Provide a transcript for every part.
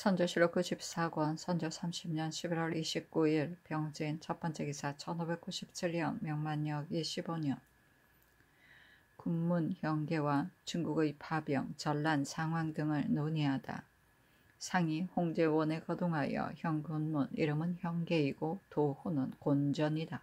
선조실록 94권 선조 30년 11월 29일 병진 첫 번째 기사 1597년 명만력 25년 군문 형계와 중국의 파병, 전란 상황 등을 논의하다. 상이 홍제원에 거동하여 형군문 이름은 형계이고 도호는 곤전이다.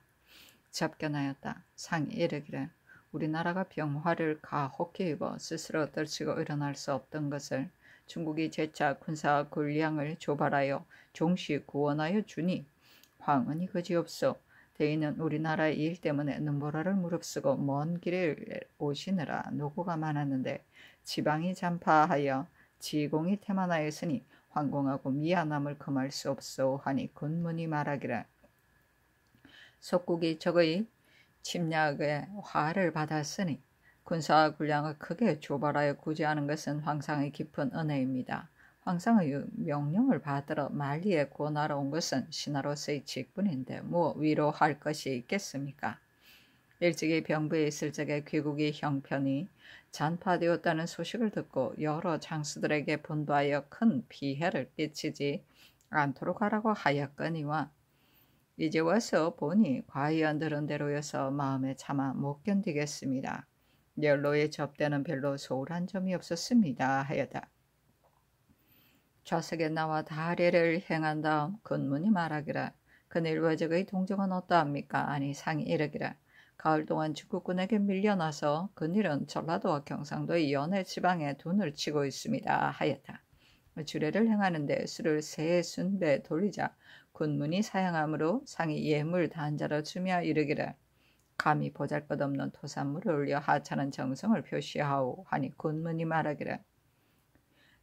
접견하였다. 상이 이르기를 우리나라가 병화를 가혹히 입어 스스로 떨치고 일어날 수 없던 것을 중국이 재차 군사 군량을 조발하여 종시 구원하여 주니 황은이 그지없소. 대인은 우리나라의 일 때문에 눈보라를 무릅쓰고 먼 길을 오시느라 노고가 많았는데 지방이 잔파하여 지공이 태만하였으니 황공하고 미안함을 금할 수 없소 하니 군문이 말하기를 속국이 적의 침략에 화를 받았으니 군사 군량을 크게 조발하여 구제하는 것은 황상의 깊은 은혜입니다. 황상의 명령을 받들어 만리에 고나러 온 것은 신하로서의 직분인데 뭐 위로할 것이 있겠습니까? 일찍이 병부에 있을 적에 귀국이 형편이 잔파되었다는 소식을 듣고 여러 장수들에게 분부하여 큰 피해를 끼치지 않도록 하라고 하였거니와 이제 와서 보니 과연 들은 대로여서 마음에 차마 못 견디겠습니다. 연로의 접대는 별로 소홀한 점이 없었습니다. 하여다. 좌석에 나와 다례를 행한 다음 군문이 말하기라 그일외적의 동정은 어떠합니까? 아니 상이 이르기라 가을 동안 중국군에게 밀려나서 그일은 전라도와 경상도의 연해 지방에 돈을 치고 있습니다. 하였다. 주례를 행하는데 수를 세 순배 돌리자 군문이 사양하므로 상이 예물 단자로 주며 이르기를 감히 보잘것없는 토산물을 올려 하찮은 정성을 표시하오 하니 군문이 말하기를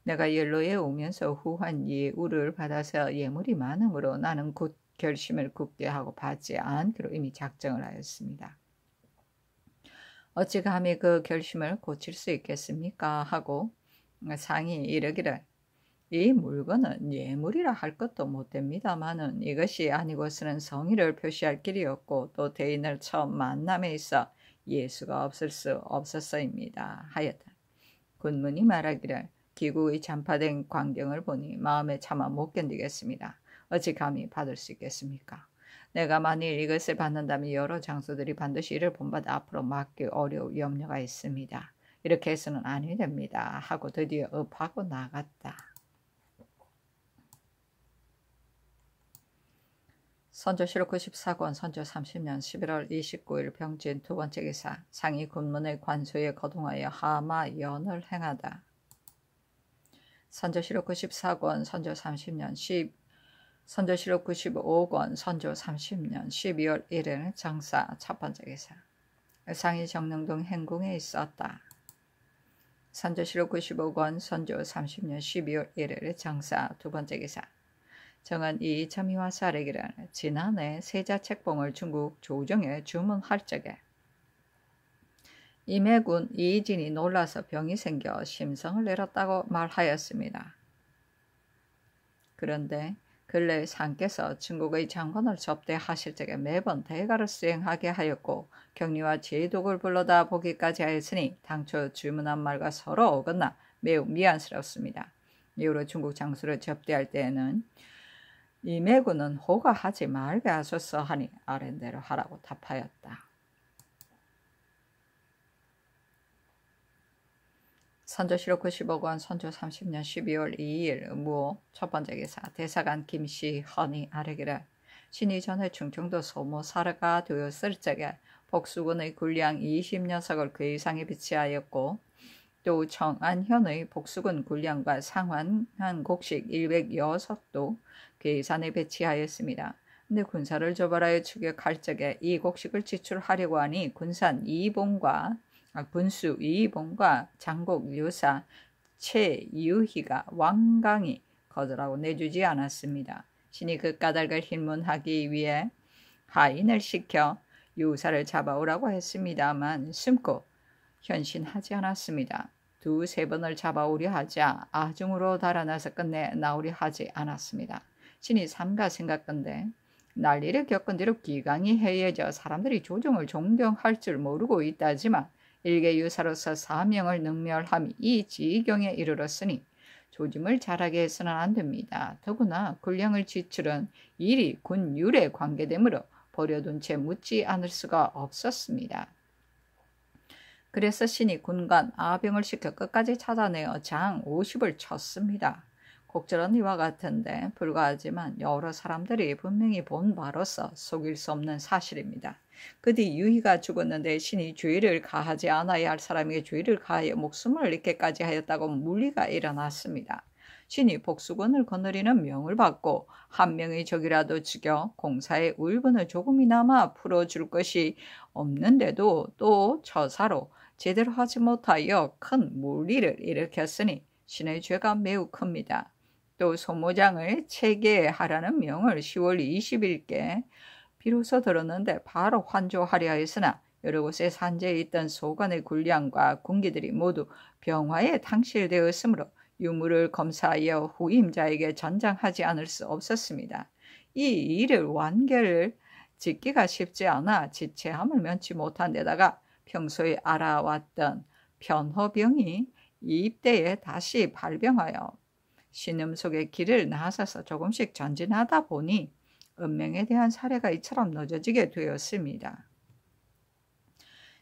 내가 연로에 오면서 후한 예우를 받아서 예물이 많으므로 나는 곧 결심을 굳게 하고 받지 않기로 이미 작정을 하였습니다. 어찌 감히 그 결심을 고칠 수 있겠습니까? 하고 상이 이르기를 이 물건은 예물이라 할 것도 못됩니다마는 이것이 아니고서는 성의를 표시할 길이 없고 또 대인을 처음 만남에 있어 예수가 없을 수 없었어입니다. 하였다. 군문이 말하기를 기국의 잔파된 광경을 보니 마음에 차마 못 견디겠습니다. 어찌 감히 받을 수 있겠습니까? 내가 만일 이것을 받는다면 여러 장수들이 반드시 이를 본받아 앞으로 막기 어려울 염려가 있습니다. 이렇게 해서는 아니 됩니다. 하고 드디어 업하고 나갔다. 선조실록 94권 선조 30년 11월 29일 병진 두 번째 기사 상이 군문의 관소에 거동하여 하마 연을 행하다. 선조실록 94권 선조 30년 선조실록 95권 선조 30년 12월 1일 정사 첫 번째 기사 상이 정릉동 행궁에 있었다. 선조실록 95권 선조 30년 12월 1일 정사 두 번째 기사 정은 이 점이 와서 아뢰기를 지난해 세자책봉을 중국 조정에 주문할 적에 임해군 이진이 놀라서 병이 생겨 심성을 내렸다고 말하였습니다. 그런데 근래 상께서 중국의 장관을 접대하실 적에 매번 대가를 수행하게 하였고 격리와 제독을 불러다 보기까지 하였으니 당초 주문한 말과 서로 어긋나 매우 미안스럽습니다. 이후로 중국 장수를 접대할 때에는 임해군은 호가하지 말게 하소서 하니 아랜대로 하라고 답하였다. 선조실록 95권 선조 30년 12월 2일 무호 첫 번째 기사 대사관 김시헌이 아뢰기를 신이 전에 충청도 소모사르가 되었을 적에 복수군의 군량 20녀석을 그 이상에 비치하였고 또 청안현의 복수군 군량과 상환한 곡식 106도 괴산에 배치하였습니다. 근데 군사를 조발하여 추격할 적에 이 곡식을 지출하려고 하니 군수 이봉과 장곡 유사 최유희가 완강히 거절하고 내주지 않았습니다. 신이 그 까닭을 hir문하기 위해 하인을 시켜 유사를 잡아오라고 했습니다만 숨고 현신하지 않았습니다. 두세 번을 잡아오려 하자 아중으로 달아나서 끝내 나오려 하지 않았습니다. 신이 삼가 생각건대 난리를 겪은 뒤로 기강이 해이해져 사람들이 조정을 존경할 줄 모르고 있다지만 일개 유사로서 사명을 능멸함이 이 지경에 이르렀으니 조짐을 잘하게 해서는 안 됩니다. 더구나 군량을 지출은 일이 군율에 관계되므로 버려둔 채 묻지 않을 수가 없었습니다. 그래서 신이 군관 아병을 시켜 끝까지 찾아내어 장 50을 쳤습니다. 곡절은 이와 같은데 불과하지만 여러 사람들이 분명히 본 바로서 속일 수 없는 사실입니다. 그 뒤 유희가 죽었는데 신이 죄를 가하지 않아야 할 사람에게 죄를 가하여 목숨을 잃게까지 하였다고 물리가 일어났습니다. 신이 복수권을 거느리는 명을 받고 한 명의 적이라도 죽여 공사의 울분을 조금이나마 풀어줄 것이 없는데도 또 처사로 제대로 하지 못하여 큰 물리를 일으켰으니 신의 죄가 매우 큽니다. 또 소모장을 체계하라는 명을 10월 20일께 비로소 들었는데 바로 환조하려 했으나 여러 곳에 산재해 있던 소관의 군량과 군기들이 모두 병화에 당실되었으므로 유무를 검사하여 후임자에게 전장하지 않을 수 없었습니다. 이 일을 완결을 짓기가 쉽지 않아 지체함을 면치 못한 데다가 평소에 알아왔던 편허병이 이때에 다시 발병하여 신음 속의 길을 나서서 조금씩 전진하다 보니 은명에 대한 사례가 이처럼 늦어지게 되었습니다.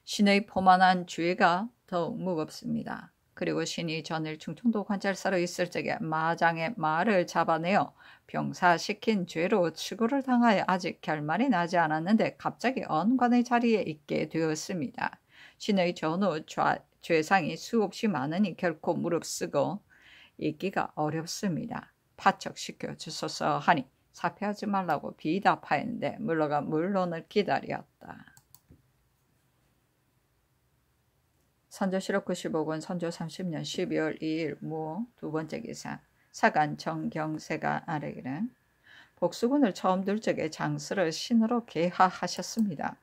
신의 포만한 죄가 더욱 무겁습니다. 그리고 신이 전일 충청도 관찰사로 있을 적에 마장의 말을 잡아내어 병사시킨 죄로 치고를 당하여 아직 결말이 나지 않았는데 갑자기 언관의 자리에 있게 되었습니다. 신의 전후 죄상이 수없이 많으니 결코 무릅쓰고 있기가 어렵습니다. 파척시켜 주소서 하니 사표하지 말라고 비답하였는데 물러가 물론을 기다렸다. 선조실록 95권 선조 30년 12월 2일 무 두 번째 기사. 사간 정경세가 아래기는 복수군을 처음 둘 적에 장수를 신으로 계하하셨습니다.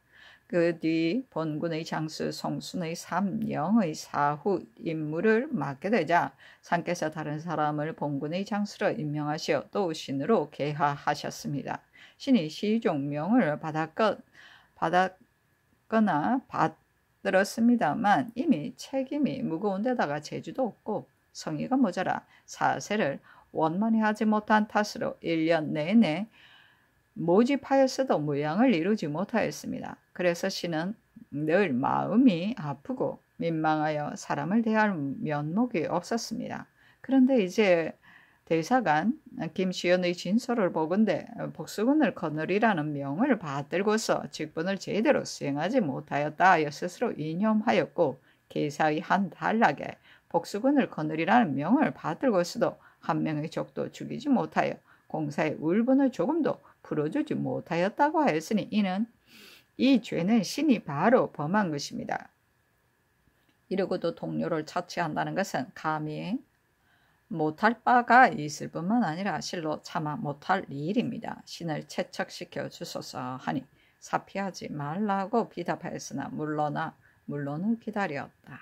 그 뒤 본군의 장수 송순의 3영의 사후 임무를 맡게 되자 상께서 다른 사람을 본군의 장수로 임명하시어 또 신으로 계하하셨습니다. 신이 시종명을 받았거나 받들었습니다만 이미 책임이 무거운 데다가 재주도 없고 성의가 모자라 사세를 원만히 하지 못한 탓으로 1년 내내 모집하였어도 모양을 이루지 못하였습니다. 그래서 신은 늘 마음이 아프고 민망하여 사람을 대할 면목이 없었습니다. 그런데 이제 대사관 김시연의 진술을 보건대 복수군을 거느리라는 명을 받들고서 직분을 제대로 수행하지 못하였다 하여 스스로 이념하였고 계사의 한 단락에 복수군을 거느리라는 명을 받들고서도 한 명의 적도 죽이지 못하여 공사의 울분을 조금도 풀어주지 못하였다고 하였으니 이는 이 죄는 신이 바로 범한 것입니다. 이러고도 동료를 처치한다는 것은 감히 못할 바가 있을 뿐만 아니라 실로 차마 못할 일입니다. 신을 채척시켜 주소서 하니 사피하지 말라고 비답하였으나 물론을 기다렸다.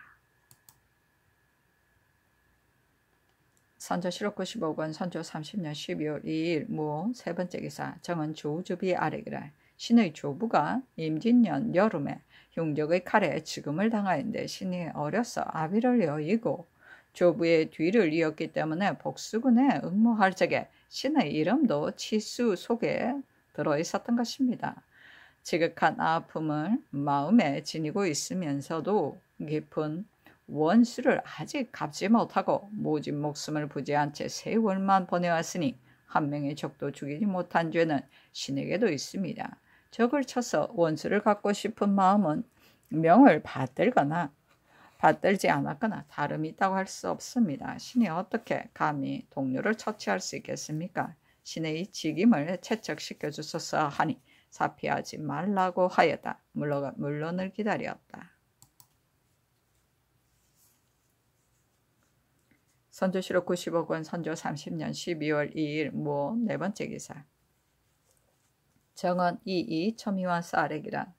선조실록 95권 선조 30년 12월 2일 무 세 번째 기사. 정은 조주비 아래기라. 신의 조부가 임진년 여름에 흉적의 칼에 죽음을 당하였는데 신이 어려서 아비를 여의고 조부의 뒤를 이었기 때문에 복수군에 응모할 적에 신의 이름도 치수 속에 들어있었던 것입니다. 지극한 아픔을 마음에 지니고 있으면서도 깊은 원수를 아직 갚지 못하고 모집 목숨을 부지한 채 세월만 보내왔으니 한 명의 적도 죽이지 못한 죄는 신에게도 있습니다. 적을 쳐서 원수를 갚고 싶은 마음은 명을 받들지 않았거나 다름이 있다고 할 수 없습니다. 신이 어떻게 감히 동료를 처치할 수 있겠습니까? 신의 직임을 채척시켜 주소서 하니 사피하지 말라고 하였다. 물론을 기다렸다. 선조실록 95권 선조 30년 12월 2일 무 네 번째 기사. 정은 이이 첨이와 싸렉이란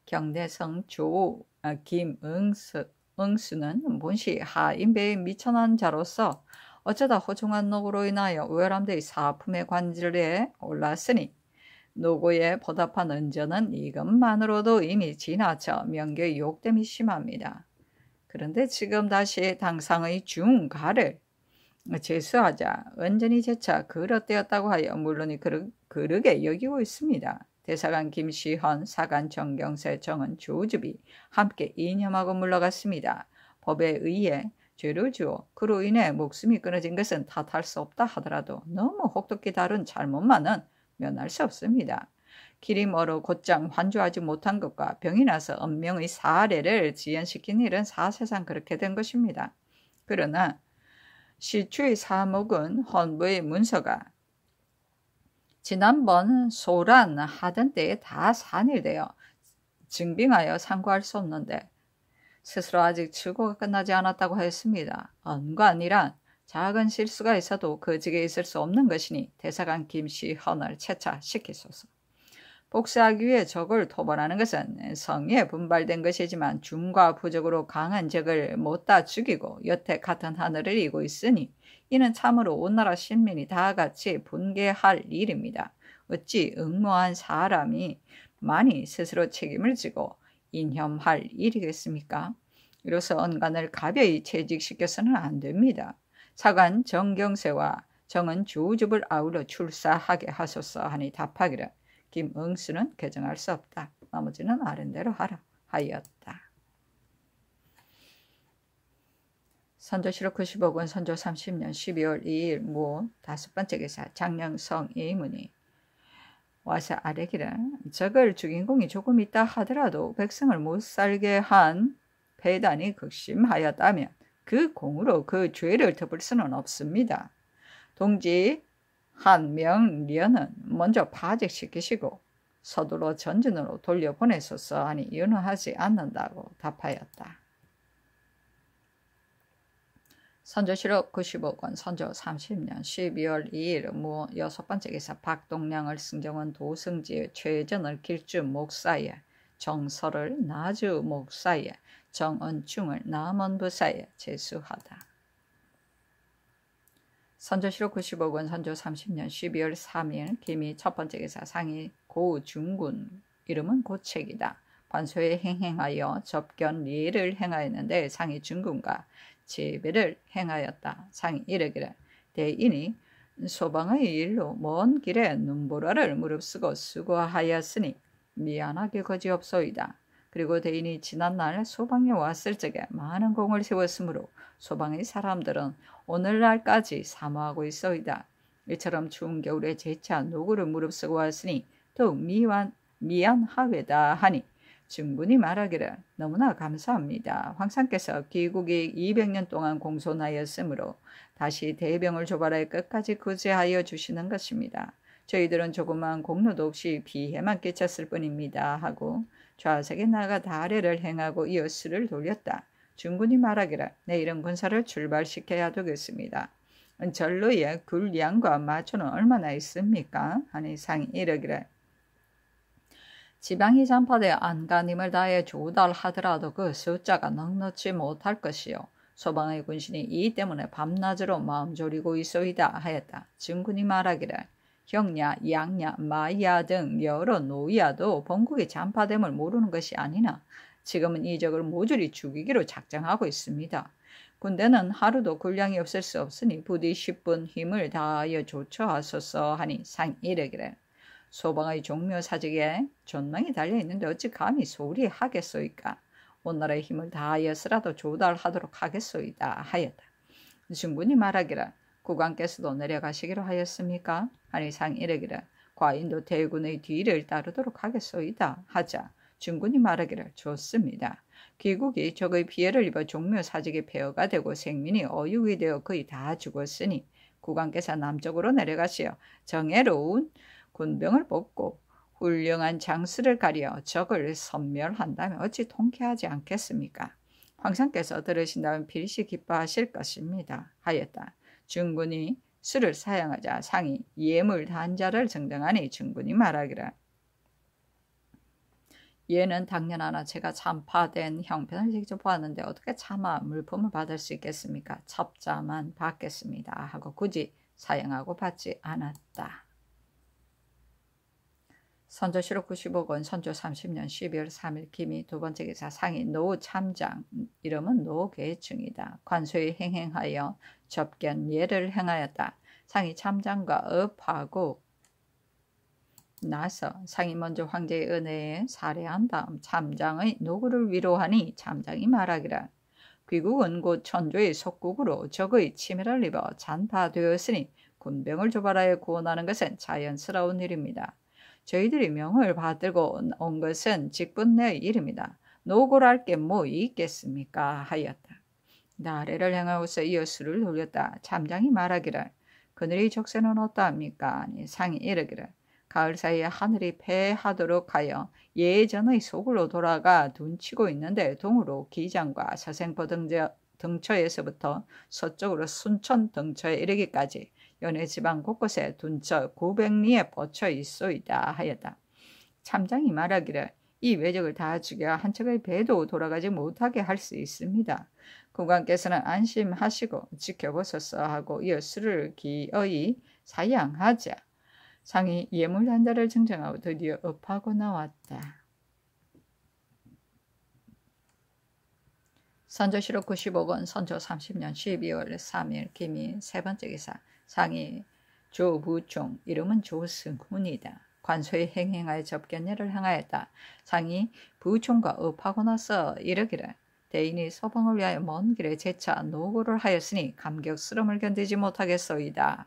경내성 조 김응수는 문시 하인배의 미천한 자로서 어쩌다 허중한 노고로 인하여 우열함대의 사품의 관절에 올랐으니 노고에 보답한 은전은 이것만으로도 이미 지나쳐 명계의 욕됨이 심합니다. 그런데 지금 다시 당상의 중가를 제수하자 은전이 재차 그릇되었다고 하여 물론이 그르게 여기고 있습니다. 대사관 김시헌, 사관 정경세, 정은 조주비 함께 이념하고 물러갔습니다. 법에 의해 죄를 주어 그로 인해 목숨이 끊어진 것은 탓할 수 없다 하더라도 너무 혹독히 다룬 잘못만은 면할 수 없습니다. 길이 멀어 곧장 환주하지 못한 것과 병이 나서 은명의 사례를 지연시킨 일은 사실상 그렇게 된 것입니다. 그러나 시추의 사목은 헌부의 문서가 지난번 소란 하던 때에 다 산일되어 증빙하여 상고할 수 없는데 스스로 아직 출고가 끝나지 않았다고 하였습니다. 언관이란 작은 실수가 있어도 그 직에 있을 수 없는 것이니 대사관 김시헌을 채차시키소서. 복수하기 위해 적을 토벌하는 것은 성에 분발된 것이지만 중과 부적으로 강한 적을 못다 죽이고 여태 같은 하늘을 이고 있으니 이는 참으로 온 나라 신민이 다 같이 분개할 일입니다. 어찌 응모한 사람이 많이 스스로 책임을 지고 인혐할 일이겠습니까? 이로써 언간을 가벼이 채직시켜서는 안 됩니다. 사관 정경세와 정은 조줍을 아울러 출사하게 하소서 하니 답하기를 김응수는 개정할 수 없다. 나머지는 아른대로 하라 하였다. 선조실록 95권 선조 30년 12월 2일 무 5번째 기사 장령성 이문이 와서 아뢰기를 적을 죽인 공이 조금 있다 하더라도 백성을 못 살게 한 배단이 극심하였다면 그 공으로 그 죄를 덮을 수는 없습니다. 동지 한명련은 먼저 파직시키시고 서둘러 전진으로 돌려보내소서 하니 윤호하지 않는다고 답하였다. 선조실록 95권 선조 30년 12월 2일 무 6번째 기사 박동량을 승정원 도승지의 최전을 길주 목사에 정설을 나주 목사에 정은충을 남원부사에 제수하다. 선조실록 95권 선조 30년 12월 3일 김이 첫번째 기사 상이 고중군 이름은 고책이다. 관소에 행행하여 접견 리를 행하였는데 상이 중군과 제배를 행하였다. 상이 이르기를 대인이 소방의 일로 먼 길에 눈보라를 무릅쓰고 수고하였으니 미안하게 거지없소이다. 그리고 대인이 지난날 소방에 왔을 적에 많은 공을 세웠으므로 소방의 사람들은 오늘날까지 사모하고 있소이다. 이처럼 추운 겨울에 재차 노고를 무릅쓰고 왔으니 더욱 미안하외다 하니 중군이 말하기를 너무나 감사합니다. 황상께서 귀국이 200년 동안 공손하였으므로 다시 대병을 조발하여 끝까지 구제하여 주시는 것입니다. 저희들은 조그만 공로도 없이 피해만 끼쳤을 뿐입니다 하고 좌석에 나가 다례를 행하고 이어 수를 돌렸다. 중군이 말하기를 내일은 군사를 출발시켜야 되겠습니다. 전로의 굴량과 마초는 얼마나 있습니까? 하니 상이 이르기를 지방이 잔파되 안간힘을 다해 조달하더라도 그 숫자가 넉넉지 못할 것이요. 소방의 군신이 이 때문에 밤낮으로 마음 졸이고 있소이다 하였다. 중군이 말하기를 형냐, 양냐, 마야 등 여러 노야도 본국의 잔파됨을 모르는 것이 아니나 지금은 이 적을 모조리 죽이기로 작정하고 있습니다. 군대는 하루도 군량이 없을 수 없으니 부디 10분 힘을 다하여 조처하소서 하니 상이 이르기를 소방의 종묘 사직에 존망이 달려있는데 어찌 감히 소리 하겠소이까. 온 나라의 힘을 다하여서라도 조달하도록 하겠소이다 하였다. 중군이 말하기를 국왕께서도 내려가시기로 하였습니까? 하니 상이 이르기를 과인도 대군의 뒤를 따르도록 하겠소이다 하자 중군이 말하기를 좋습니다. 귀국이 적의 피해를 입어 종묘 사직의 폐허가 되고 생민이 어육이 되어 거의 다 죽었으니 국왕께서 남쪽으로 내려가시어 정예로운 군병을 뽑고 훌륭한 장수를 가려 적을 섬멸한다면 어찌 통쾌하지 않겠습니까? 황상께서 들으신다면 필시 기뻐하실 것입니다 하였다. 중군이 수를 사양하자 상이 예물 단자를 증정하니 중군이 말하기를 얘는 당연하나 제가 잔파된 형편을 직접 보았는데 어떻게 차마 물품을 받을 수 있겠습니까? 첩자만 받겠습니다 하고 굳이 사양하고 받지 않았다. 선조실록 95권 선조 30년 12월 3일 기미 두 번째 기사 상이 노 참장 이름은 노계충이다. 관소에 행행하여 접견 예를 행하였다. 상이 참장과 업하고 나서 상이 먼저 황제의 은혜에 살해한 다음 참장의 노구를 위로하니 참장이 말하기를 귀국은 곧 천조의 속국으로 적의 침해를 입어 잔파되었으니 군병을 조발하여 구원하는 것은 자연스러운 일입니다. 저희들이 명을 받들고 온 것은 직분내의 일입니다. 노고랄 게 뭐 있겠습니까? 하였다. 나래를 행하고서 이어 수를 돌렸다. 참장이 말하기를 그늘의 족쇄는 어떠합니까? 아니 상이 이르기를 가을 사이에 하늘이 패하도록 하여 예전의 속으로 돌아가 둔치고 있는데 동으로 기장과 서생포 등처에서부터 서쪽으로 순천 등처에 이르기까지 연해 지방 곳곳에 둔처 900리에 뻗쳐 있소이다 하였다. 참장이 말하기를 이 외적을 다 죽여 한 척의 배도 돌아가지 못하게 할 수 있습니다. 국왕께서는 안심하시고 지켜보소서 하고 이어 수를 기어이 사양하자. 상이 예물 단자를 증정하고 드디어 업하고 나왔다. 선조실록 95권 선조 30년 12월 3일 기미 세 번째 기사 상이 조부총 이름은 조승훈이다. 관소에 행행하여 접견례를 행하였다. 상이 부총과 업하고 나서 이르기를 대인이 서방을 위하여 먼 길에 재차 노고를 하였으니 감격스러움을 견디지 못하겠소이다.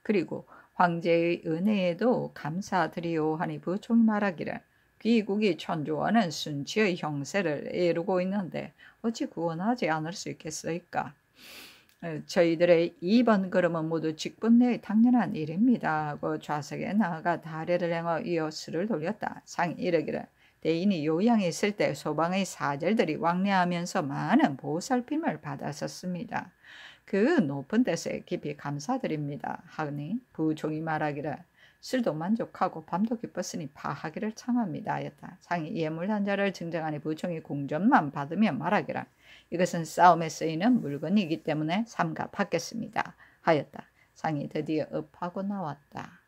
그리고 황제의 은혜에도 감사드리오 하니 부총이 말하기를 귀국이 천조하는 순치의 형세를 이루고 있는데 어찌 구원하지 않을 수 있겠소이까. 저희들의 이번 걸음은 모두 직분내의 당연한 일입니다 하고 좌석에 나아가 다래를 행하 이어 수를 돌렸다. 상이 이르기를 대인이 요양에 있을 때 소방의 사절들이 왕래하면서 많은 보살핌을 받았었습니다. 그 높은 뜻에 깊이 감사드립니다 하니 부총이 말하기를 술도 만족하고 밤도 기뻤으니 파하기를 청합니다 하였다. 상이 예물 단자를 증정하니 부총이 궁전만 받으며 말하기를 이것은 싸움에 쓰이는 물건이기 때문에 삼가 받겠습니다 하였다. 상이 드디어 업하고 나왔다.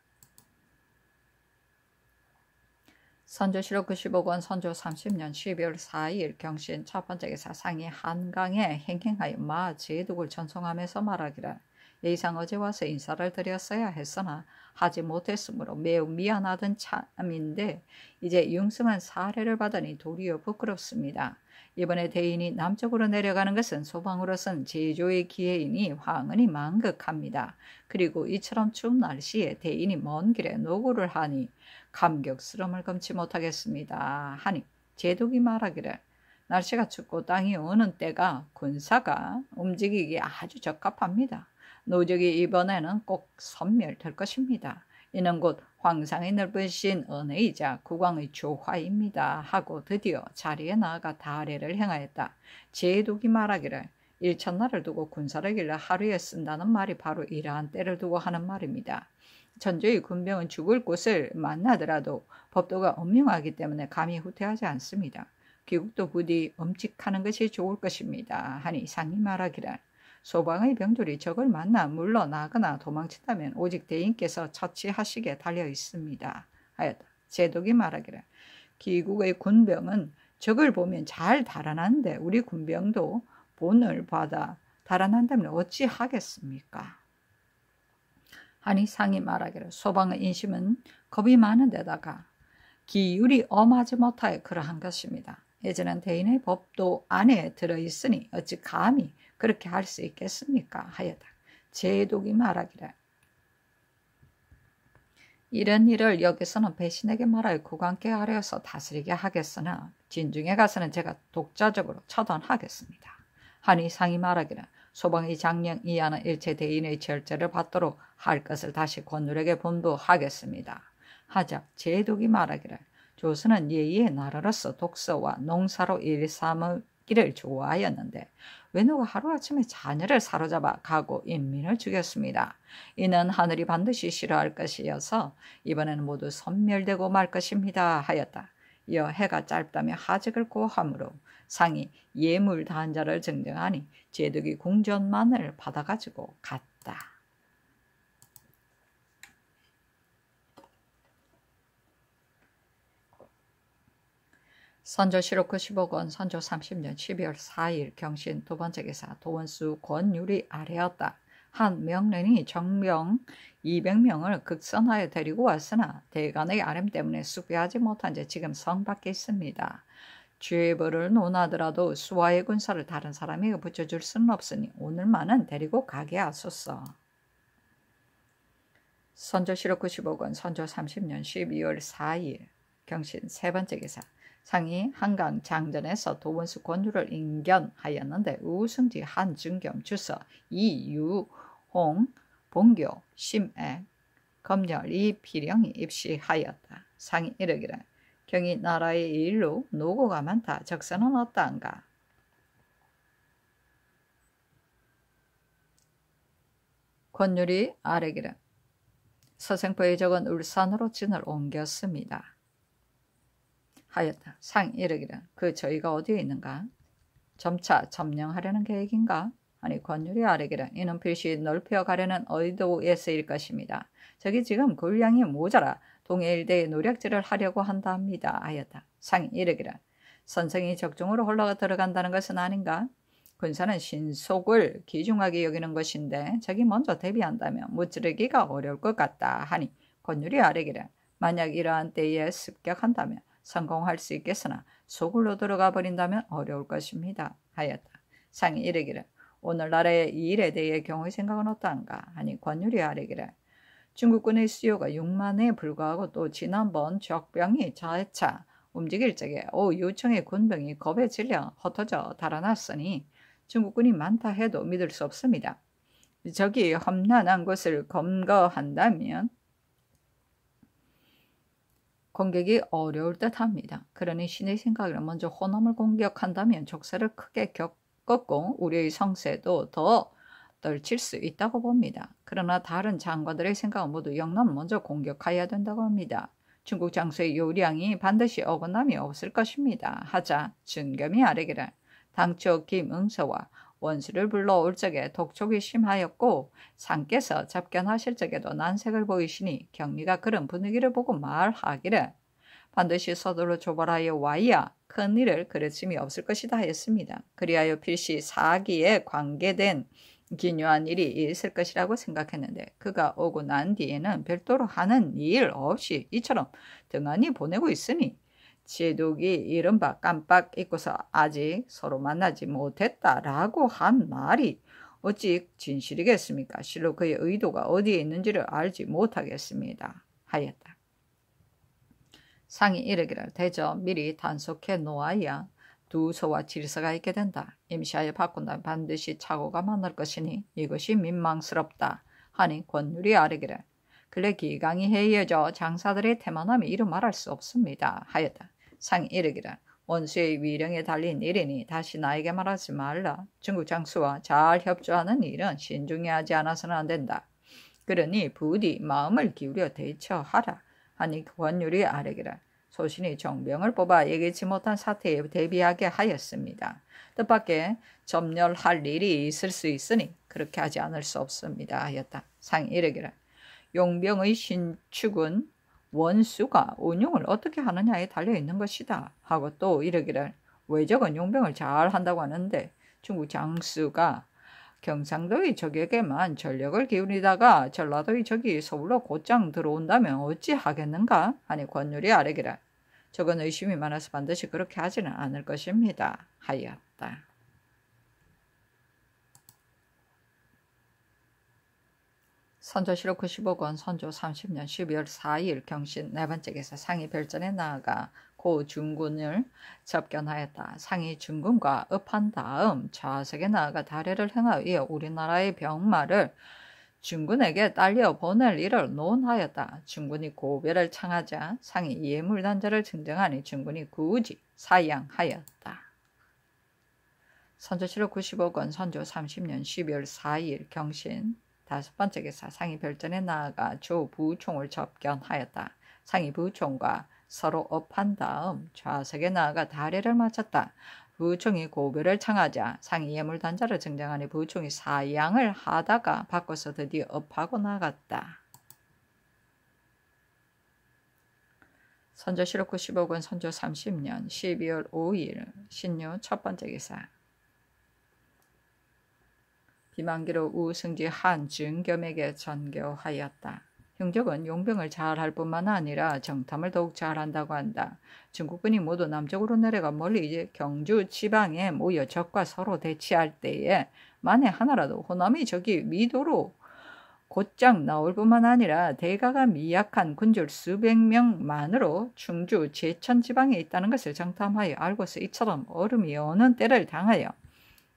선조실록 95권 선조 30년 12월 4일 경신 첫 번째 기사 상이 한강에 행행하여 마 제독을 전송하면서 말하기를 예의상 어제 와서 인사를 드렸어야 했으나 하지 못했으므로 매우 미안하던 참인데 이제 융성한 사례를 받으니 도리어 부끄럽습니다. 이번에 대인이 남쪽으로 내려가는 것은 소방으로선 제조의 기회이니 황은이 망극합니다. 그리고 이처럼 추운 날씨에 대인이 먼 길에 노고를 하니 감격스러움을 금치 못하겠습니다 하니 제독이 말하기를 날씨가 춥고 땅이 어는 때가 군사가 움직이기에 아주 적합합니다. 노적이 이번에는 꼭 섬멸될 것입니다. 이는 곧 황상의 넓으신 은혜이자 국왕의 조화입니다 하고 드디어 자리에 나아가 다례를 행하였다. 제독이 말하기를 일천날을 두고 군사를 길러 하루에 쓴다는 말이 바로 이러한 때를 두고 하는 말입니다. 천조의 군병은 죽을 곳을 만나더라도 법도가 엄명하기 때문에 감히 후퇴하지 않습니다. 귀국도 부디 엄칙하는 것이 좋을 것입니다 하니 상이 말하기를 소방의 병들이 적을 만나 물러나거나 도망친다면 오직 대인께서 처치하시게 달려 있습니다 하였다. 제독이 말하기를 귀국의 군병은 적을 보면 잘 달아나는데 우리 군병도 본을 받아 달아난다면 어찌하겠습니까? 하니 상이 말하기를 소방의 인심은 겁이 많은 데다가 기율이 엄하지 못하여 그러한 것입니다. 예전엔 대인의 법도 안에 들어있으니 어찌 감히 그렇게 할 수 있겠습니까? 하였다. 제독이 말하기를 이런 일을 여기서는 배신에게 말하여 국왕께 아뢰어서 다스리게 하겠으나 진중에 가서는 제가 독자적으로 처단하겠습니다. 하니 상이 말하기를 소방의 장령 이하는 일체 대인의 절제를 받도록 할 것을 다시 권율에게 분부하겠습니다. 하자 제독이 말하기를 조선은 예의의 나라로서 독서와 농사로 일삼기를 좋아하였는데 외노가 하루아침에 자녀를 사로잡아 가고 인민을 죽였습니다. 이는 하늘이 반드시 싫어할 것이어서 이번에는 모두 섬멸되고 말 것입니다 하였다. 이어 해가 짧다며 하직을 고함으로 상이 예물 단자를 증정하니 제독이 궁전만을 받아가지고 갔다. 선조 7억 90억 원, 선조 30년 12월 4일 경신 두 번째 기사 도원수 권율이 아래였다. 한 명령이 정병 200명을 극선하여 데리고 왔으나 대간의 아렘 때문에 수비하지 못한 채 지금 성 밖에 있습니다. 죄벌을 논하더라도 수하의 군사를 다른 사람에게 붙여줄 수는 없으니 오늘만은 데리고 가게 하소서. 선조 7억 90억 원, 선조 30년 12월 4일 경신 세 번째 기사 상이 한강 장전에서 도원수 권율을 인견하였는데 우승지 한중겸 주서 이유홍 봉교 심액 검열 이필영이 입시하였다. 상이 이르기를 경이 나라의 일로 노고가 많다. 적선은 어떠한가? 권율이 아뢰기를 서생포의 적은 울산으로 진을 옮겼습니다. 하였다. 상 이르기를 그 저희가 어디에 있는가? 점차 점령하려는 계획인가? 아니 권율이 아뢰기를 이는 필시 넓혀가려는 의도에서일 것입니다. 저기 지금 군량이 모자라 동해일대에 노략질을 하려고 한다 합니다. 하였다. 상이 이르기를 선생이 적중으로 홀라가 들어간다는 것은 아닌가? 군사는 신속을 귀중하게 여기는 것인데 저기 먼저 대비한다면 무찌르기가 어려울 것 같다 하니 권율이 아뢰기를 만약 이러한 때에 습격한다면 성공할 수 있겠으나 소굴로 들어가 버린다면 어려울 것입니다. 하였다. 상이 이르기를 오늘날의 이 일에 대해 경우의 생각은 어떠한가? 하니 권율이 아뢰기를 중국군의 수요가 6만에 불과하고 또 지난번 적병이 자해차 움직일 적에 요청의 군병이 겁에 질려 흩어져 달아났으니 중국군이 많다 해도 믿을 수 없습니다. 적이 험난한 곳을 검거한다면 공격이 어려울 듯합니다. 그러니 신의 생각을 먼저 호남을 공격한다면 족쇄를 크게 겪었고 우리의 성세도 더 떨칠 수 있다고 봅니다. 그러나 다른 장관들의 생각은 모두 영남을 먼저 공격해야 된다고 합니다. 중국 장수의 요량이 반드시 어긋남이 없을 것입니다. 하자 준겸이 아뢰기를 당초 김응서와 원수를 불러올 적에 독촉이 심하였고 상께서 접견하실 적에도 난색을 보이시니 경리가 그런 분위기를 보고 말하기를 반드시 서둘러 조발하여 와야 큰일을 그르침이 없을 것이다 했습니다. 그리하여 필시 사기에 관계된 기묘한 일이 있을 것이라고 생각했는데 그가 오고 난 뒤에는 별도로 하는 일 없이 이처럼 등한히 보내고 있으니 제독이 이른바 깜빡 잊고서 아직 서로 만나지 못했다라고 한 말이 어찌 진실이겠습니까? 실로 그의 의도가 어디에 있는지를 알지 못하겠습니다. 하였다. 상이 이르기를 대저 미리 단속해 놓아야 두서와 질서가 있게 된다. 임시하여 바꾼다면 반드시 착오가 많을 것이니 이것이 민망스럽다. 하니 권율이 아뢰기를 근래 기강이 해이어져 장사들의 태만함이 이루 말할 수 없습니다. 하였다. 상이 이르기를 원수의 위령에 달린 일이니 다시 나에게 말하지 말라. 중국 장수와 잘 협조하는 일은 신중히 하지 않아서는 안 된다. 그러니 부디 마음을 기울여 대처하라. 하니 권율이 아뢰기를 소신이 정병을 뽑아 예기치 못한 사태에 대비하게 하였습니다. 뜻밖의 점멸할 일이 있을 수 있으니 그렇게 하지 않을 수 없습니다. 하였다. 상이 이르기를 용병의 신축은 원수가 운용을 어떻게 하느냐에 달려있는 것이다. 하고 또 이르기를 외적은 용병을 잘 한다고 하는데 중국 장수가 경상도의 적에게만 전력을 기울이다가 전라도의 적이 서울로 곧장 들어온다면 어찌 하겠는가? 하니 권율이 아뢰기를 적은 의심이 많아서 반드시 그렇게 하지는 않을 것입니다. 하였다. 선조 7억 90억 원, 선조 30년 12월 4일 경신 네 번째 기사 상이 별전에 나아가 고 중군을 접견하였다. 상이 중군과 업한 다음 좌석에 나아가 다례를 행하여 우리나라의 병마를 중군에게 딸려 보낼 일을 논하였다. 중군이 고별을 청하자 상이 예물단자를 증정하니 중군이 굳이 사양하였다. 선조 7억 90억 원, 선조 30년 12월 4일 경신 다섯 번째 기사 상이 별전에 나아가 조 부총을 접견하였다. 상이 부총과 서로 업한 다음 좌석에 나아가 다례를 마쳤다. 부총이 고별을 청하자 상이 예물단자를 증정하니 부총이 사양을 하다가 바꿔서 드디어 업하고 나갔다. 선조실록 95권 선조 30년 12월 5일 신유 첫 번째 기사. 비만기로 우승지 한증겸에게 전교하였다. 흉족은 용병을 잘할 뿐만 아니라 정탐을 더욱 잘한다고 한다. 중국군이 모두 남쪽으로 내려가 멀리 경주 지방에 모여 적과 서로 대치할 때에 만에 하나라도 호남이 적이 미도로 곧장 나올 뿐만 아니라 대가가 미약한 군졸 수백 명만으로 충주 제천 지방에 있다는 것을 정탐하여 알고서 이처럼 얼음이 어는 때를 당하여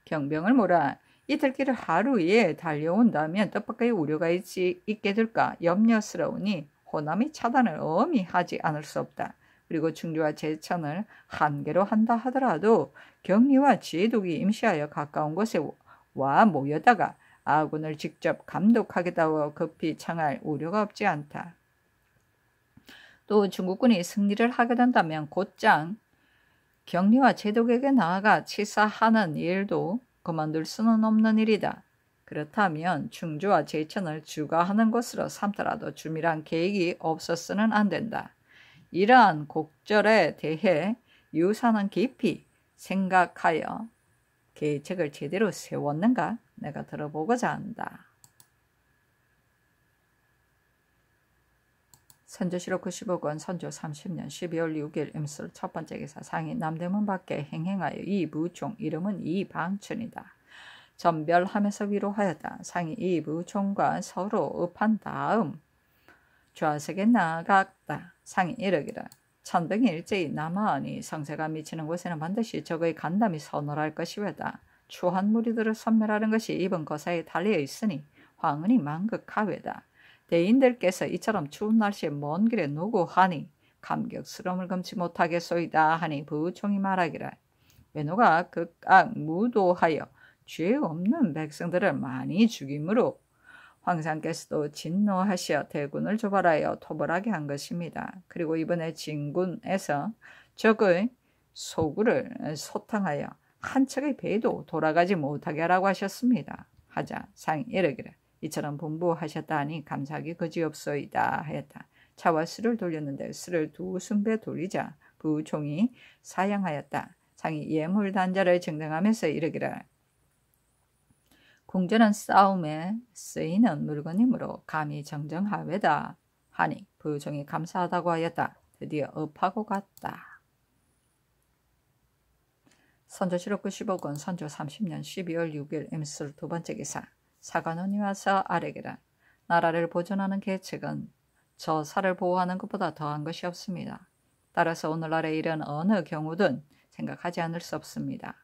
경병을 몰아 이들끼리 하루에 달려온다면 뜻밖의 우려가 있게 될까 염려스러우니 호남이 차단을 엄히 하지 않을 수 없다. 그리고 충주와 제천을 한계로 한다 하더라도 경리와 제독이 임시하여 가까운 곳에 와 모여다가 아군을 직접 감독하겠다고 급히 청할 우려가 없지 않다. 또 중국군이 승리를 하게 된다면 곧장 경리와 제독에게 나아가 치사하는 일도 그만둘 수는 없는 일이다. 그렇다면 충주와 제천을 주거하는 것으로 삼더라도 주밀한 계획이 없었으는 안 된다. 이러한 곡절에 대해 유사는 깊이 생각하여 계책을 제대로 세웠는가 내가 들어보고자 한다. 선조실록 95권 선조 30년 12월 6일 임술 첫 번째 기사. 상이 남대문 밖에 행행하여 이무총 이름은 이방춘이다. 전별하면서 위로하였다. 상이 이무총과 서로 읍한 다음 좌석에 나아갔다. 상이 이르기를 천병이 일제히 남하하니 성세가 미치는 곳에는 반드시 적의 간담이 서늘할 것이외다. 추한 무리들을 섬멸하는 것이 이번 거사에 달려 있으니 황은이 만극하외다. 대인들께서 이처럼 추운 날씨에 먼 길에 노고하니 감격스러움을 금치 못하겠소이다 하니 부총이 말하기를 외노가 극악 무도하여 죄 없는 백성들을 많이 죽임으로 황상께서도 진노하시어 대군을 조발하여 토벌하게 한 것입니다. 그리고 이번에 진군에서 적의 소굴을 소탕하여 한 척의 배도 돌아가지 못하게 하라고 하셨습니다. 하자 상이 이르기를 이처럼 분부하셨다 하니 감사하기 그지없소이다 하였다. 차와 술을 돌렸는데 술을 2승배 돌리자 부총이 사양하였다. 상이 예물단자를 증정하면서 이르기를 궁전은 싸움에 쓰이는 물건이므로 감히 정정하외다 하니 부총이 감사하다고 하였다. 드디어 업하고 갔다. 선조실록 95권 선조 30년 12월 6일 임술 두 번째 기사. 사관원이 와서 아뢰기를 나라를 보존하는 계책은 저사를 보호하는 것보다 더한 것이 없습니다. 따라서 오늘날의 일은 어느 경우든 생각하지 않을 수 없습니다.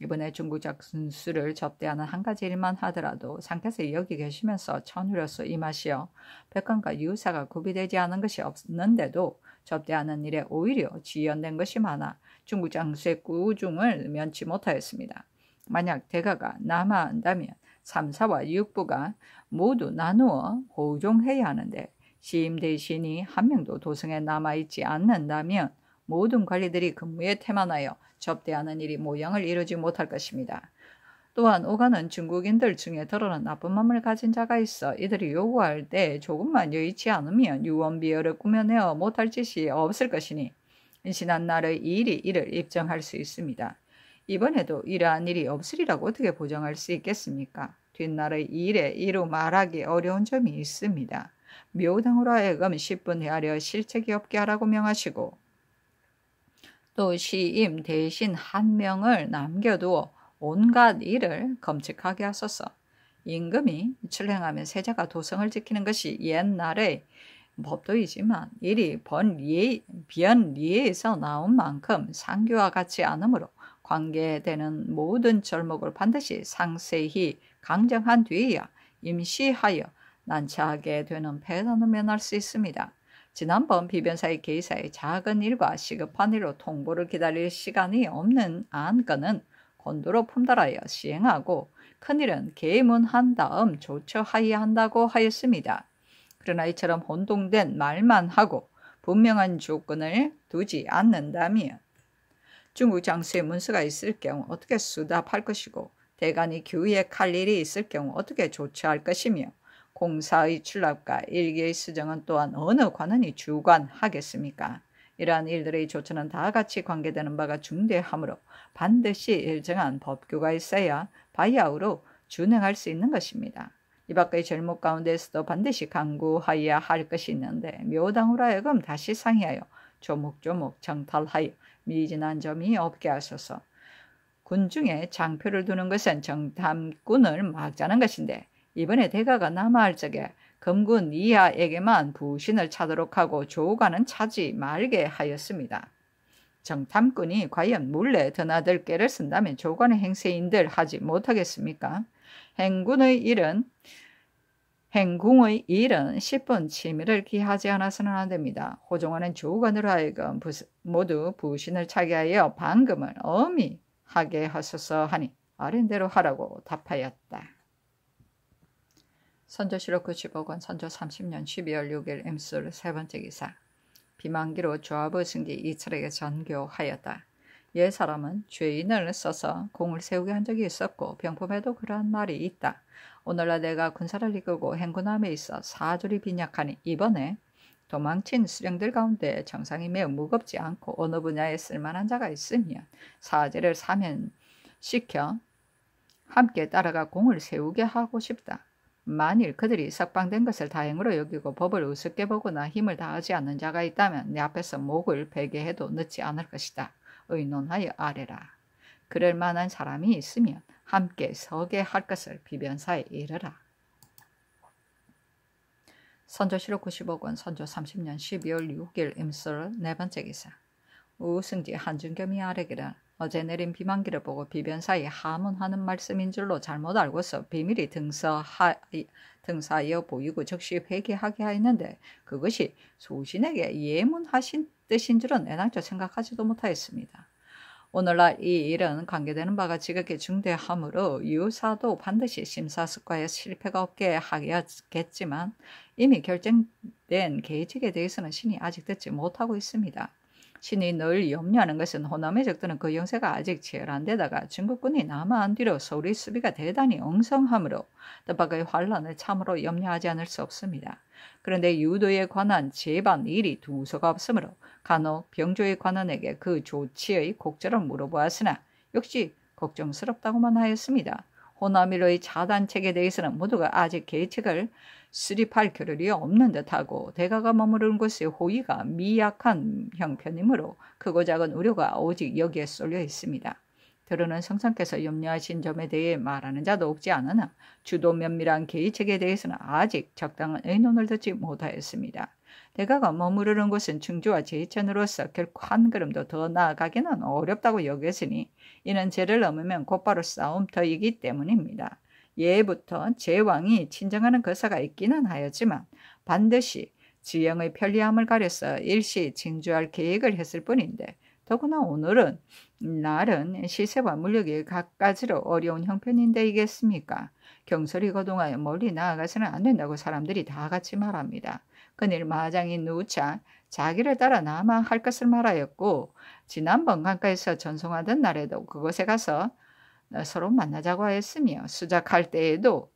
이번에 중국 작순수를 접대하는 한 가지 일만 하더라도 상께서 여기 계시면서 천유로서 임하시어 백관과 유사가 구비되지 않은 것이 없는데도 접대하는 일에 오히려 지연된 것이 많아 중국 장수의 꾸중을 면치 못하였습니다. 만약 대가가 남아한다면 3사와 6부가 모두 나누어 호종해야 하는데 시임 대신이 한 명도 도성에 남아있지 않는다면 모든 관리들이 근무에 태만하여 접대하는 일이 모양을 이루지 못할 것입니다. 또한 오가는 중국인들 중에 더러는 나쁜 마음을 가진 자가 있어 이들이 요구할 때 조금만 여의치 않으면 유언비어를 꾸며내어 못할 짓이 없을 것이니 지난날의 일이 이를 입증할 수 있습니다. 이번에도 이러한 일이 없으리라고 어떻게 보장할 수 있겠습니까? 뒷날의 일에 이루 말하기 어려운 점이 있습니다. 묘당으로 하여금 10분 헤아려 실책이 없게 하라고 명하시고 또 시임 대신 한 명을 남겨두어 온갖 일을 검칙하게 하소서. 임금이 출행하면 세자가 도성을 지키는 것이 옛날의 법도이지만 일이 변리에서 나온 만큼 상규와 같지 않으므로 관계되는 모든 절목을 반드시 상세히 강정한 뒤에야 임시하여 난처하게 되는 폐단을 면할 수 있습니다. 지난번 비변사의 계사의 작은 일과 시급한 일로 통보를 기다릴 시간이 없는 안건은 곤도로 품달하여 시행하고 큰일은 계문한 다음 조처하여야 한다고 하였습니다. 그러나 이처럼 혼동된 말만 하고 분명한 조건을 두지 않는다면 중국 장수의 문서가 있을 경우 어떻게 수답할 것이고 대간이 규획할 일이 있을 경우 어떻게 조처할 것이며 공사의 출납과 일기의 수정은 또한 어느 관원이 주관하겠습니까? 이러한 일들의 조처는 다 같이 관계되는 바가 중대하므로 반드시 일정한 법규가 있어야 바야흐로 준행할 수 있는 것입니다. 이 밖의 절목 가운데에서도 반드시 강구하여야 할 것이 있는데 묘당으로 하여금 다시 상의하여 조목조목 정탈하여 미진한 점이 없게 하소서. 군중에 장표를 두는 것은 정탐꾼을 막자는 것인데 이번에 대가가 남아할 적에 검군 이하에게만 부신을 차도록 하고 조우관은 차지 말게 하였습니다. 정탐꾼이 과연 몰래 드나들 깨를 쓴다면 조관의 행세인들 하지 못하겠습니까? 행궁의 일은 10분 치밀을 기하지 않아서는 안됩니다. 호종원은 조우관으로 하여금 모두 부신을 차게 하여 방금을 엄히 하게 하소서 하니 아랜대로 하라고 답하였다. 선조실록 95권 선조 30년 12월 6일 임술 세 번째 기사. 비만기로 조합의 승기 이철에게 전교하였다. 옛 사람은 죄인을 써서 공을 세우게 한 적이 있었고 병법에도 그러한 말이 있다. 오늘날 내가 군사를 이끌고 행군함에 있어 사졸이 빈약하니 이번에 도망친 수령들 가운데 정상이 매우 무겁지 않고 어느 분야에 쓸만한 자가 있으면 사제를 사면시켜 함께 따라가 공을 세우게 하고 싶다. 만일 그들이 석방된 것을 다행으로 여기고 법을 우습게 보거나 힘을 다하지 않는 자가 있다면 내 앞에서 목을 베게 해도 늦지 않을 것이다. 의논하여 아뢰라. 그럴 만한 사람이 있으면 함께 서게 할 것을 비변사에 이르라. 선조실록 95권 선조 30년 12월 6일 임술 네 번째 기사. 우승지 한준겸이 아뢰기를 어제 내린 비만기를 보고 비변사에 하문하는 말씀인 줄로 잘못 알고서 비밀이 등사하여 보이고 즉시 회개하게 하였는데 그것이 소신에게 예문하신 뜻인 줄은 애당초 생각하지도 못하였습니다. 오늘날 이 일은 관계되는 바가 지극히 중대하므로 유사도 반드시 심사숙고하여 실패가 없게 하겠지만 이미 결정된 계책에 대해서는 신이 아직 듣지 못하고 있습니다. 신이 늘 염려하는 것은 호남에 적드는 그 영세가 아직 치열한 데다가 중국군이 남한 뒤로 서울의 수비가 대단히 엉성하므로 뜻밖의 환란을 참으로 염려하지 않을 수 없습니다. 그런데 유도에 관한 제반 일이 두서가 없으므로 간혹 병조에 관한에게 그 조치의 곡절을 물어보았으나 역시 걱정스럽다고만 하였습니다. 호남일의 자단책에 대해서는 모두가 아직 계책을 수립할 겨를이 없는 듯하고 대가가 머무르는 곳의 호위가 미약한 형편이므로 크고 작은 우려가 오직 여기에 쏠려 있습니다. 들으는 성상께서 염려하신 점에 대해 말하는 자도 없지 않으나 주도 면밀한 계책에 대해서는 아직 적당한 의논을 듣지 못하였습니다. 대가가 머무르는 곳은 충주와 제천으로서 결코 한 걸음도 더 나아가기는 어렵다고 여겼으니 이는 죄를 넘으면 곧바로 싸움터이기 때문입니다. 예부터 제왕이 친정하는 거사가 있기는 하였지만 반드시 지형의 편리함을 가려서 일시 징주할 계획을 했을 뿐인데 더구나 오늘은 날은 시세와 물력이 갖가지로 어려운 형편인데이겠습니까? 경솔이 거동하여 멀리 나아가서는 안 된다고 사람들이 다 같이 말합니다. 그늘 마장이 누차 자기를 따라 남아 할 것을 말하였고 지난번 강가에서 전송하던 날에도 그곳에 가서 서로 만나자고 하였으며 수작할 때에도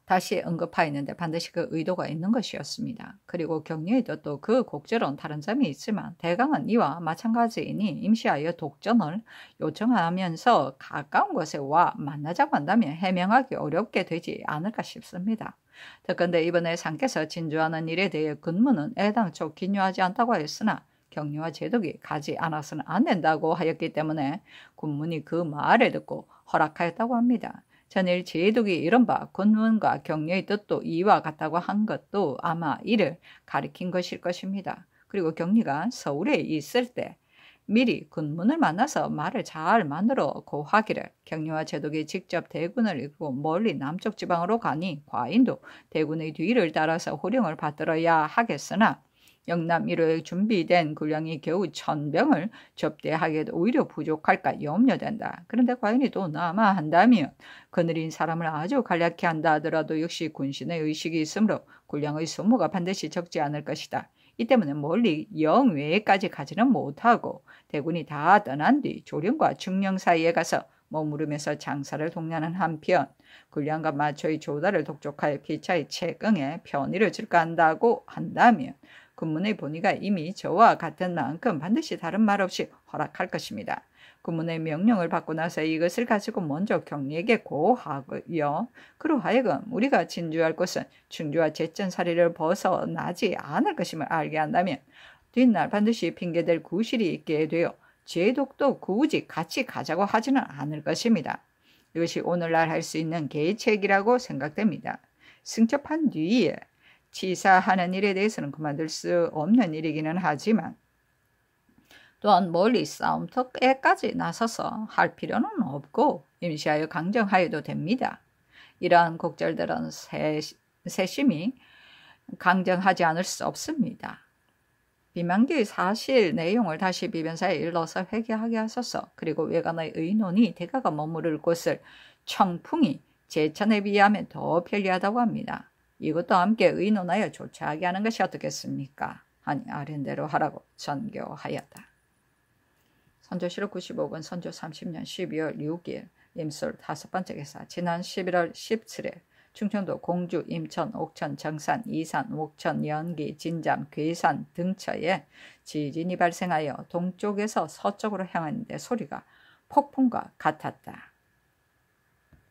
다시 언급하였는데 반드시 그 의도가 있는 것이었습니다. 그리고 격려에도 또 그 곡절은 다른 점이 있지만 대강은 이와 마찬가지이니 임시하여 독전을 요청하면서 가까운 곳에 와 만나자고 한다면 해명하기 어렵게 되지 않을까 싶습니다. 더군데 이번에 상께서 진주하는 일에 대해 근무는 애당초 기뉴하지 않다고 하였으나 격려와 제독이 가지 않아서는 안 된다고 하였기 때문에 군문이 그 말을 듣고 허락하였다고 합니다. 전일 제독이 이른바 군문과 격려의 뜻도 이와 같다고 한 것도 아마 이를 가리킨 것일 것입니다. 그리고 격리가 서울에 있을 때 미리 군문을 만나서 말을 잘 만들어 고하기를 격려와 제독이 직접 대군을 이끌고 멀리 남쪽 지방으로 가니 과인도 대군의 뒤를 따라서 호령을 받들어야 하겠으나 영남 1호에 준비된 군량이 겨우 1000병을 접대하기에도 오히려 부족할까 염려된다. 그런데 과인이 또 남아 한다면 그늘인 사람을 아주 간략히 한다 하더라도 역시 군신의 의식이 있으므로 군량의 소모가 반드시 적지 않을 것이다. 이 때문에 멀리 영외까지 가지는 못하고 대군이 다 떠난 뒤 조령과 중령 사이에 가서 머무르면서 장사를 독려하는 한편 군량과 마초의 조달을 독촉하여 피차의 채경에 편의를 줄까 한다고 한다면 군문의 본의가 이미 저와 같은 만큼 반드시 다른 말 없이 허락할 것입니다. 군문의 명령을 받고 나서 이것을 가지고 먼저 경리에게 고하여 그로 하여금 우리가 진주할 것은 충주와 제천사리를 벗어나지 않을 것임을 알게 한다면 뒷날 반드시 핑계댈 구실이 있게 되어 제독도 굳이 같이 가자고 하지는 않을 것입니다. 이것이 오늘날 할 수 있는 계책이라고 생각됩니다. 승첩한 뒤에 치사하는 일에 대해서는 그만둘 수 없는 일이기는 하지만 또한 멀리 싸움터에까지 나서서 할 필요는 없고 임시하여 강정하여도 됩니다. 이러한 곡절들은 세심히 강정하지 않을 수 없습니다. 비만기의 사실 내용을 다시 비변사에 일러서 회개하게 하소서. 그리고 외관의 의논이 대가가 머무를 곳을 청풍이 제천에 비하면 더 편리하다고 합니다. 이것도 함께 의논하여 조차하게 하는 것이 어떻겠습니까? 하니 아랜대로 하라고 전교하였다. 선조실록 95권 선조 30년 12월 6일 임술 5번째 개사 지난 11월 17일 충청도 공주, 임천, 옥천, 정산, 이산, 옥천, 연기, 진잠, 괴산 등처에 지진이 발생하여 동쪽에서 서쪽으로 향하는데 소리가 폭풍과 같았다.